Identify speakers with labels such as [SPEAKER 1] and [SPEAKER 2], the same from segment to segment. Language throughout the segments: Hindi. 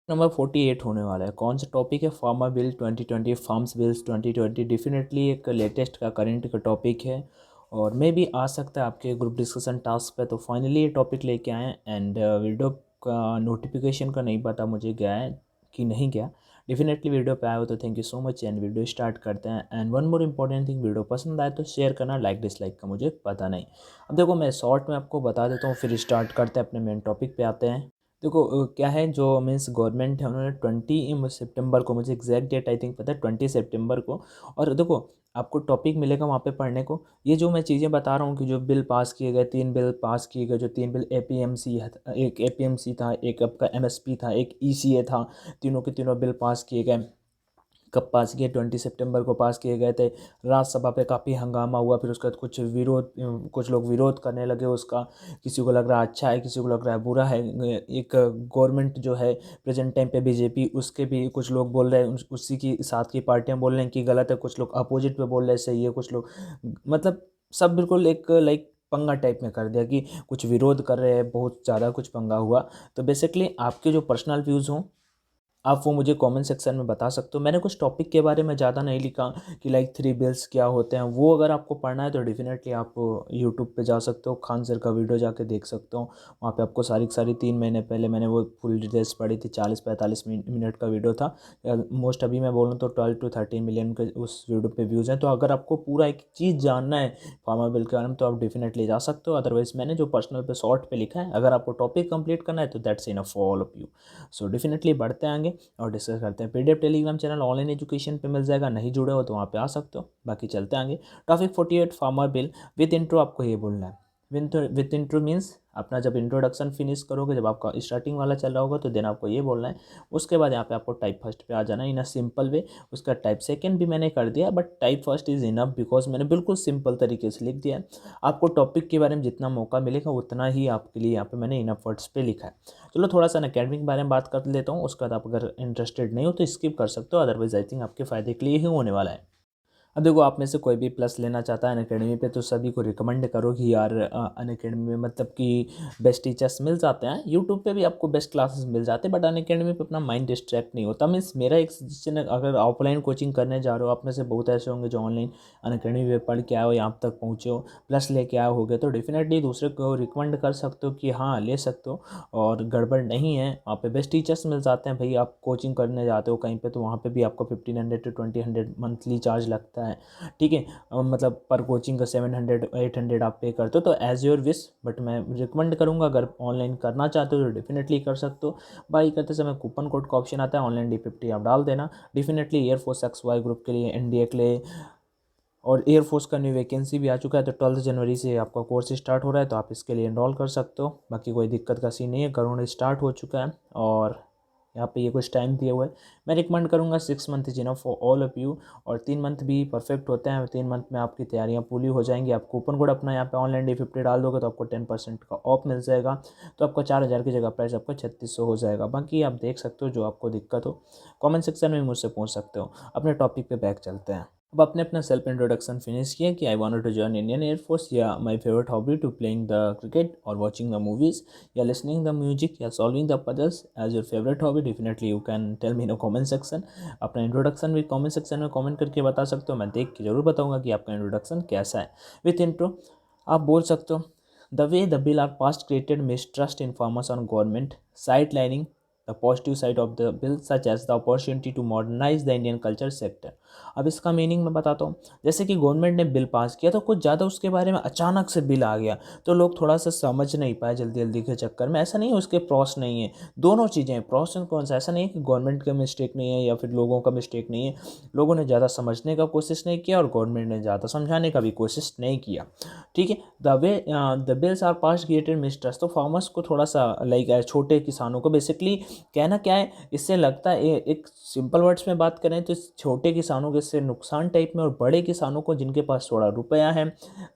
[SPEAKER 1] नंबर 48 होने वाला है। कौन सा टॉपिक है? Farmer bill 2020, farms bills 2020। Definitely एक लेटेस्ट का करंट का टॉपिक है और मे भी आ सकता है आपके ग्रुप डिस्कशन टास्क पे। तो फाइनली ये टॉपिक लेके आए हैं एंड वीडियो का नोटिफिकेशन का नहीं पता मुझे गया है कि नहीं गया। डेफिनेटली वीडियो पे आए हो तो thank you so much and video start करते हैं। And one more important thing, video पसंद आए तो शेयर करना, लाइक डिसलाइक का मुझे पता नहीं। अब देखो मैं शॉर्ट में आपको बता देता हूँ, फिर स्टार्ट करते हैं, अपने मेन टॉपिक पे आते हैं। देखो क्या है, जो मीन्स गवर्नमेंट है उन्होंने 20 सितंबर को, मुझे एग्जैक्ट डेट आई थिंक पता है, 20 सितंबर को। और देखो आपको टॉपिक मिलेगा वहाँ पे पढ़ने को। ये जो मैं चीज़ें बता रहा हूँ कि जो बिल पास किए गए, 3 बिल पास किए गए, जो 3 बिल एपीएमसी है, एक एपीएमसी था, एक आपका एमएसपी था, एक ईसीए था। तीनों के तीनों बिल पास किए गए। कब पास किए? 20 सितंबर को पास किए गए थे। राज्यसभा पे काफ़ी हंगामा हुआ, फिर उसके बाद कुछ विरोध, कुछ लोग विरोध करने लगे उसका। किसी को लग रहा है अच्छा है, किसी को लग रहा है बुरा है। एक गवर्नमेंट जो है प्रेजेंट टाइम पे बीजेपी, उसके भी कुछ लोग बोल रहे हैं, उसी की साथ की पार्टियां बोल रहे हैं कि गलत है, कुछ लोग अपोजिट पे बोल रहे हैं सही है, कुछ लोग मतलब सब बिल्कुल एक लाइक पंगा टाइप में कर दिया कि कुछ विरोध कर रहे हैं, बहुत ज़्यादा कुछ पंगा हुआ। तो बेसिकली आपके जो पर्सनल व्यूज़ हों आप वो मुझे कमेंट सेक्शन में बता सकते हो। मैंने कुछ टॉपिक के बारे में ज़्यादा नहीं लिखा कि लाइक 3 बिल्स क्या होते हैं। वो अगर आपको पढ़ना है तो डेफिनेटली आप यूट्यूब पे जा सकते हो, खान सर का वीडियो जाके देख सकते हो। वहाँ पे आपको सारी की सारी 3 महीने पहले मैंने वो फुल डिटेल्स पढ़ी थी, 40-45 मिनट का वीडियो था। मोस्ट अभी मैं बोलूँ तो 12 to 13 मिलियन के उस वीडियो पे व्यूज़ हैं। तो अगर आपको पूरा एक चीज़ जानना है फार्मर बिल के बारे में तो आप डेफिनेटली जा सकते हो। अदरवाइज मैंने जो पर्सनल पे शॉर्ट पे लिखा है, अगर आपको टॉपिक कंप्लीट करना है तो that's enough for all of you. So definitely बढ़ते आएंगे और डिस्कस करते हैं। PDF Telegram channel online education पे मिल जाएगा, नहीं जुड़े हो तो वहाँ पे आ सकते हो। बाकी चलते आएंगे। Topic 48 farmer bill with intro. आपको ये बोलना है विद इंट्रो मीन्स अपना जब इंट्रोडक्शन फिनिश करोगे, जब आपका स्टार्टिंग वाला चल रहा होगा तो देन आपको ये बोलना है। उसके बाद यहाँ पे आपको टाइप फर्स्ट पे आ जाना है इन अ सिंपल वे। उसका टाइप सेकंड भी मैंने कर दिया, but type first is enough because मैंने बिल्कुल सिंपल तरीके से लिख दिया है। आपको टॉपिक के बारे में जितना मौका मिलेगा उतना ही आपके लिए यहाँ पे मैंने इनफ वर्ड्स पे लिखा है। चलो थोड़ा सा अकेडमिक के बारे में बात कर लेता हूँ, उसके बाद आप अगर इंटरेस्टेड नहीं हो तो स्किप कर सकते हो, अदरवाइज आई थिंक आपके फ़ायदे के लिए ही होने वाला है। अब देखो आप में से कोई भी प्लस लेना चाहता है अनअकैडमी पे तो सभी को रिकमेंड करो कि यार अनअकैडमी में मतलब कि बेस्ट टीचर्स मिल जाते हैं। यूट्यूब पे भी आपको बेस्ट क्लासेस मिल जाते हैं, बट अनअकैडमी पे अपना माइंड डिस्ट्रैक्ट नहीं होता। मीन्स मेरा एक सजेशन है, अगर ऑफलाइन कोचिंग करने जा रहे हो, आप में से बहुत ऐसे होंगे जो ऑनलाइन अनअकैडमी पे पढ़ के आए हो, यहाँ तक पहुँचे हो, प्लस लेके आए होगे, तो डेफिनेटली दूसरे को रिकमेंड कर सकते हो कि हाँ ले सकते हो और गड़बड़ नहीं है। वहाँ पे बेस्ट टीचर्स मिल जाते हैं। भाई आप कोचिंग करने जाते हो कहीं पे तो वहाँ पे भी आपको 1500 to 2000 मंथली चार्ज लगता है। ठीक है, मतलब पर कोचिंग का 700-800 आप पे करते हो, तो एज़ योर विश। बट मैं रिकमेंड करूँगा अगर ऑनलाइन करना चाहते हो तो डेफिनेटली कर सकते हो। बाई करते समय कूपन कोड का ऑप्शन आता है, ऑनलाइन D50 आप डाल देना। डेफिनेटली एयरफोर्स XY ग्रुप के लिए, एनडीए के लिए और एयरफोर्स का न्यू वैकेंसी भी आ चुका है। तो 12 जनवरी से आपका कोर्स स्टार्ट हो रहा है, तो आप इसके लिए इनरोल कर सकते हो। बाकी कोई दिक्कत का सीन नहीं है, करोड़ स्टार्ट हो चुका है और यहाँ पे ये कुछ टाइम दिया हुआ है। मैं रिकमेंड करूँगा 6 month is enough for all of you, और 3 मंथ भी परफेक्ट होते हैं। 3 मंथ में आपकी तैयारियाँ पूरी हो जाएंगी। आप कूपन कोड अपना यहाँ पे ऑनलाइन D50 डाल दोगे तो आपको 10% का ऑफ मिल जाएगा। तो आपका 4000 की जगह प्राइस आपका 3600 हो जाएगा। बाकी आप देख सकते हो, जो आपको दिक्कत हो कमेंट सेक्शन में मुझसे पूछ सकते हो। अपने टॉपिक पे बैक चलते हैं। अब आपने अपना सेल्फ इंट्रोडक्शन फिनिश किया कि I wanted to join Indian air force, या my favourite hobby to playing the cricket और वाचिंग द मूवीज़, या लिसनिंग द म्यूजिक, या solving the puzzles as your favourite hobby. Definitely you can tell me in comment section. अपना इंट्रोडक्शन भी कमेंट सेक्शन में कमेंट करके बता सकते हो, मैं देख के जरूर बताऊंगा कि आपका इंट्रोडक्शन कैसा है। विथ इंट्रो आप बोल सकते हो, the way the bill are passed created mistrust in farmers on government, sidelining the positive side of the bill such as the opportunity to modernise the Indian culture sector. अब इसका मीनिंग मैं बताता हूँ। जैसे कि गवर्नमेंट ने बिल पास किया तो कुछ ज़्यादा उसके बारे में अचानक से बिल आ गया, तो लोग थोड़ा सा समझ नहीं पाए जल्दी जल्दी के चक्कर में। ऐसा नहीं है उसके प्रॉस नहीं है, दोनों चीज़ें हैं, प्रॉस एंड कॉन्स। ऐसा नहीं है कि गवर्नमेंट का मिस्टेक नहीं है या फिर लोगों का मिस्टेक नहीं है। लोगों ने ज़्यादा समझने का कोशिश नहीं किया और गवर्नमेंट ने ज़्यादा समझाने का भी कोशिश नहीं किया। ठीक है, the bills are pass created mistrust, तो फार्मर्स को थोड़ा सा लाइक छोटे किसानों को बेसिकली कहना क्या है, इससे लगता है एक सिंपल वर्ड्स में बात करें तो इस छोटे किसानों के इससे नुकसान टाइप में, और बड़े किसानों को जिनके पास थोड़ा रुपया है,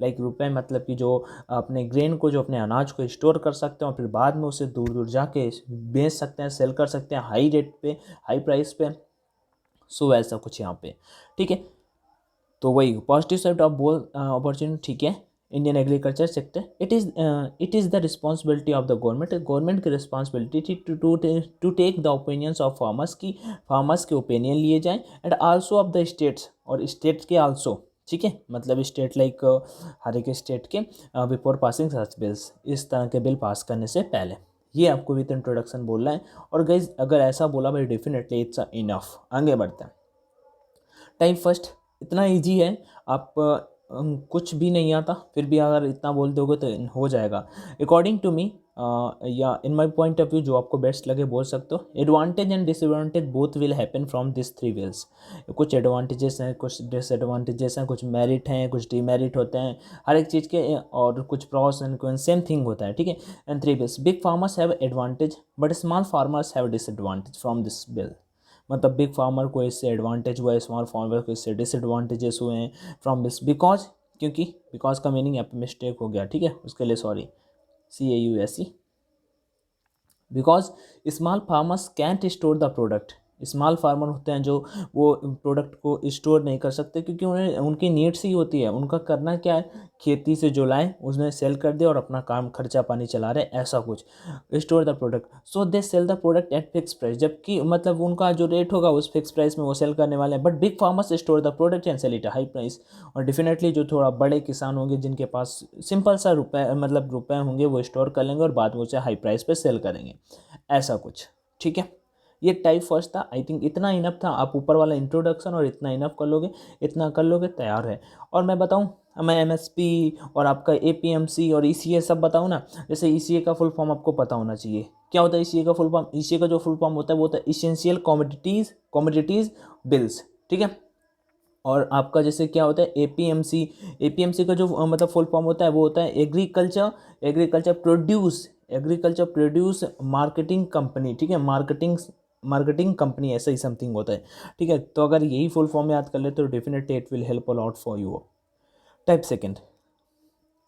[SPEAKER 1] लाइक रुपये मतलब कि जो अपने ग्रेन को, जो अपने अनाज को स्टोर कर सकते हैं और फिर बाद में उसे दूर दूर जाके बेच सकते हैं, सेल कर सकते हैं हाई रेट पे, हाई प्राइस पे। सो ऐसा कुछ यहाँ पे। ठीक है, तो वही पॉजिटिव साइड ऑफ बोल अपॉर्चुनिटी। ठीक है, Indian agriculture sector, it is the responsibility of the government, government की responsibility to take the opinions of farmers की फार्मर्स के ओपिनियन लिए जाएँ, and also of the states, और स्टेट्स के आल्सो, ठीक है, मतलब स्टेट लाइक हर एक स्टेट के बिफोर पासिंग सच बिल्स, इस तरह के बिल पास करने से पहले। ये आपको विद इंट्रोडक्शन बोलना है। और गाइज अगर ऐसा बोला भाई डेफिनेटली इट्स इनफ। आगे बढ़ते हैं। टाइप फर्स्ट इतना इजी है, आप कुछ भी नहीं आता फिर भी अगर इतना बोल दोगे तो हो जाएगा। अकॉर्डिंग टू मी या in my point of view, जो आपको बेस्ट लगे बोल सकते हो। Advantage and disadvantage both will happen from this three bills. कुछ एडवांटेजेस हैं, कुछ डिसएडवांटेजेस हैं, कुछ मेरिट हैं, कुछ डीमेरिट होते हैं हर एक चीज़ के, और कुछ pros and cons, same thing होता है, ठीक है। And three bills, big farmers have advantage but small farmers have disadvantage from this bill. मतलब बिग फार्मर को इससे एडवांटेज हुआ है, स्मॉल फार्मर को इससे डिसएडवांटेजेस हुए हैं फ्रॉम दिस, बिकॉज, क्योंकि बिकॉज का मीनिंग यहाँ पे मिस्टेक हो गया, ठीक है, उसके लिए sorry, CAUSE, because small farmers can't store the product. Small farmer होते हैं जो वो प्रोडक्ट को स्टोर नहीं कर सकते, क्योंकि उन्हें उनकी नीड्स ही होती है, उनका करना क्या है, खेती से जो लाएँ उसमें सेल कर दे और अपना काम खर्चा पानी चला रहे, ऐसा कुछ। Store the product, so they sell the product at fix price, जबकि मतलब उनका जो रेट होगा उस फिक्स प्राइस में वो सेल करने वाले हैं। But big farmers store the product and sell it high price. और डेफिनेटली जो थोड़ा बड़े किसान होंगे जिनके पास सिंपल सा रुपए होंगे, वो स्टोर कर लेंगे और बाद में उसे हाई प्राइस पे सेल करेंगे, ऐसा कुछ, ठीक है। ये टाइप फर्स्ट था। आई थिंक इतना इनफ था, आप ऊपर वाला इंट्रोडक्शन और इतना इनफ कर लोगे, इतना कर लोगे तैयार है। और मैं बताऊं, मैं MSP और आपका APMC और ECA सब बताऊं ना। जैसे ECA का फुल फॉर्म आपको पता होना चाहिए। क्या होता है ECA का फुल फॉर्म? ECA का जो फुल फॉर्म होता है वो होता है इसेंशियल कमोडिटीज़ बिल्स, ठीक है। और आपका जैसे क्या होता है APMC का जो मतलब फुल फॉर्म होता है वो होता है एग्रीकल्चर प्रोड्यूस मार्केटिंग कंपनी, ठीक है, मार्केटिंग कंपनी, ऐसा ही समथिंग होता है, ठीक है। तो अगर यही फुल फॉर्म याद कर ले तो definitely it will help a lot for you. Type second,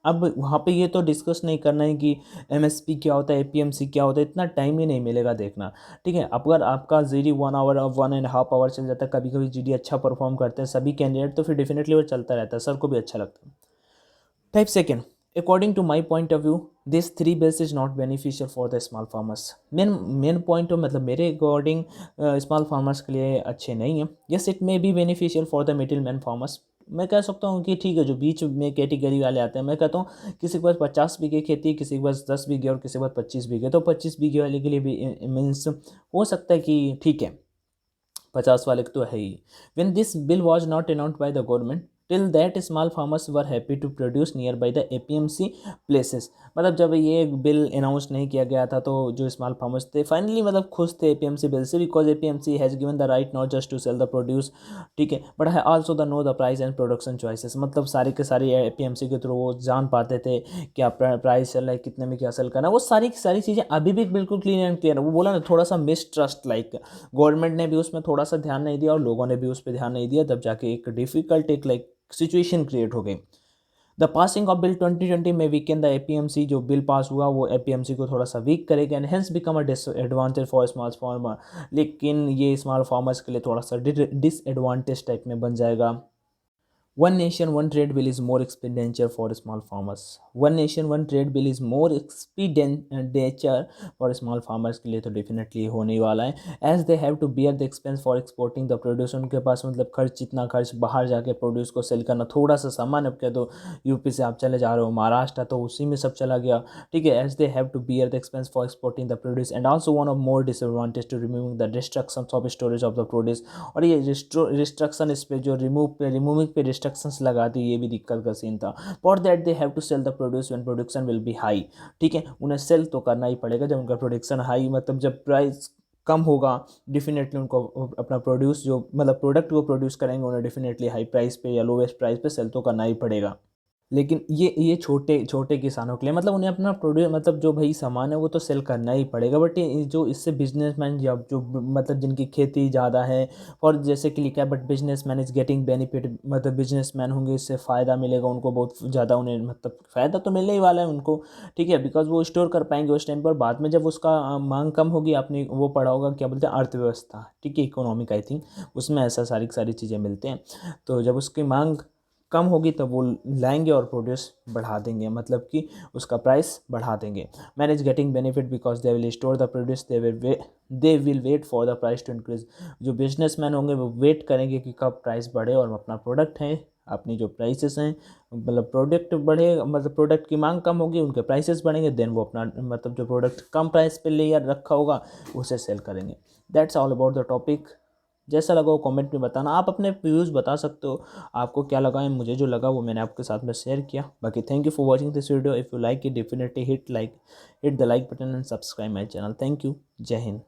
[SPEAKER 1] अब वहाँ पे ये तो डिस्कस नहीं करना है कि MSP क्या होता है, APMC क्या होता है, इतना टाइम ही नहीं मिलेगा देखना, ठीक है। अब अगर आपका GD 1 आवर 1.5 आवर चल जाता है, कभी कभी GD अच्छा परफॉर्म करते हैं सभी कैंडिडेट, तो फिर डेफिनेटली वो चलता रहता है, सर को भी अच्छा लगता है। Type second, according to my point of view this three bills is not beneficial for the small farmers. Main point मतलब मेरे अकॉर्डिंग स्मॉल फार्मर्स के लिए अच्छे नहीं है। Yes it may be beneficial for the middle man farmers. मैं कह सकता हूँ कि ठीक है, जो बीच में कैटेगरी वाले आते हैं, मैं कहता हूँ किसी के पास 50 बीघे खेती, किसी के पास 10 बीघे और किसी के पास 25 बीघे, तो 25 बीघे वाले के लिए भी मीन्स हो सकता है कि ठीक है, 50 वाले तो है ही। When this bill was not announced by the government, till that small farmers were happy to produce nearby the APMC places। मतलब जब ये बिल अनाउंस नहीं किया गया था तो जो स्मॉल फार्मर्स थे फाइनली मतलब खुश थे APMC बिल से, because APMC has given the right not just to sell the produce, ठीक है, बट है also the know the price and production choices. मतलब सारे के सारे APMC के थ्रू वो जान पाते थे क्या प्राइस चल रहा है, कितने में क्या सेल करना है, वो सारी की सारी चीज़ें अभी भी बिल्कुल क्लीन एंड क्लियर है। वो बोला ना थोड़ा सा मिसट्रस्ट, लाइक गवर्नमेंट ने भी उसमें थोड़ा सा ध्यान नहीं दिया और लोगों ने भी उस पर ध्यान नहीं दिया, तब जाके एक डिफिकल्ट एक लाइक सिचुएशन क्रिएट हो गई। द पासिंग ऑफ बिल 2020 में वीकेंड द APMC, जो बिल पास हुआ वो APMC को थोड़ा सा वीक करेगा and hence become a disadvantage for small farmer. लेकिन ये स्मॉल फार्मर्स के लिए थोड़ा सा डिसएडवांटेज टाइप में बन जाएगा। One nation, one trade bill is more expenditure for small farmers. One nation, one trade bill is more expenditure for small farmers के लिए तो डेफिनेटली होने वाला है। As they have to bear the expense for exporting the produce, उनके पास मतलब खर्च, जितना खर्च बाहर जाके प्रोड्यूस को सेल करना, थोड़ा सा सामान, अब क्या तो यूपी से आप चले जा रहे हो महाराष्ट्र तो उसी में सब चला गया, ठीक है। As they have to bear the expense for exporting the produce and also one of more disadvantage to removing the restrictions of storage of the produce। और ये रिस्ट्रक्शन इस पे जो रिमूविंग पे रिस्ट्रक्शंस लगा दी, ये भी दिक्कत का सीन था। For that they have to sell the produce when production will be high, ठीक है, उन्हें सेल तो करना ही पड़ेगा जब उनका प्रोडक्शन हाई, मतलब जब प्राइस कम होगा डेफिनेटली उनको अपना प्रोड्यूस जो मतलब प्रोडक्ट को प्रोड्यूस करेंगे उन्हें डेफिनेटली हाई प्राइस पे या लोवेस्ट प्राइस पे सेल तो करना ही पड़ेगा। लेकिन ये छोटे छोटे किसानों के लिए मतलब उन्हें अपना प्रोड्यूस मतलब जो भाई सामान है वो तो सेल करना ही पड़ेगा, बट ये जो इससे बिजनेसमैन या जो मतलब जिनकी खेती ज़्यादा है और जैसे कि लिखा है but businessman is getting benefit, मतलब बिजनेसमैन होंगे इससे फ़ायदा मिलेगा उनको बहुत ज़्यादा, उन्हें मतलब फ़ायदा तो मिलने ही वाला है उनको, ठीक है, बिकॉज वो स्टोर कर पाएंगे उस टाइम पर। बाद में जब उसका मांग कम होगी, आपने वो पढ़ा होगा क्या बोलते हैं अर्थव्यवस्था, ठीक है, इकोनॉमिक, आई थिंक उसमें ऐसा सारी सारी चीज़ें मिलते हैं। तो जब उसकी मांग कम होगी तब वो लाएंगे और प्रोड्यूस बढ़ा देंगे, मतलब कि उसका प्राइस बढ़ा देंगे। Man is getting benefit because they will store the produce, they will wait for the price to increase. जो बिजनेसमैन होंगे वो वेट करेंगे कि कब प्राइस बढ़े और अपना प्रोडक्ट है, अपनी जो प्राइसेस हैं, मतलब प्रोडक्ट बढ़े, मतलब प्रोडक्ट की मांग कम होगी, उनके प्राइसेस बढ़ेंगे, देन वो अपना मतलब जो प्रोडक्ट कम प्राइस पे ले या रखा होगा उसे सेल करेंगे। That's all about the topic. जैसा लगा वो कमेंट में बताना, आप अपने व्यूज़ बता सकते हो, आपको क्या लगा है। मुझे जो लगा वो मैंने आपके साथ में शेयर किया। बाकी thank you for watching this video. If you like it definitely hit the like button and subscribe my channel. Thank you. जय हिंद।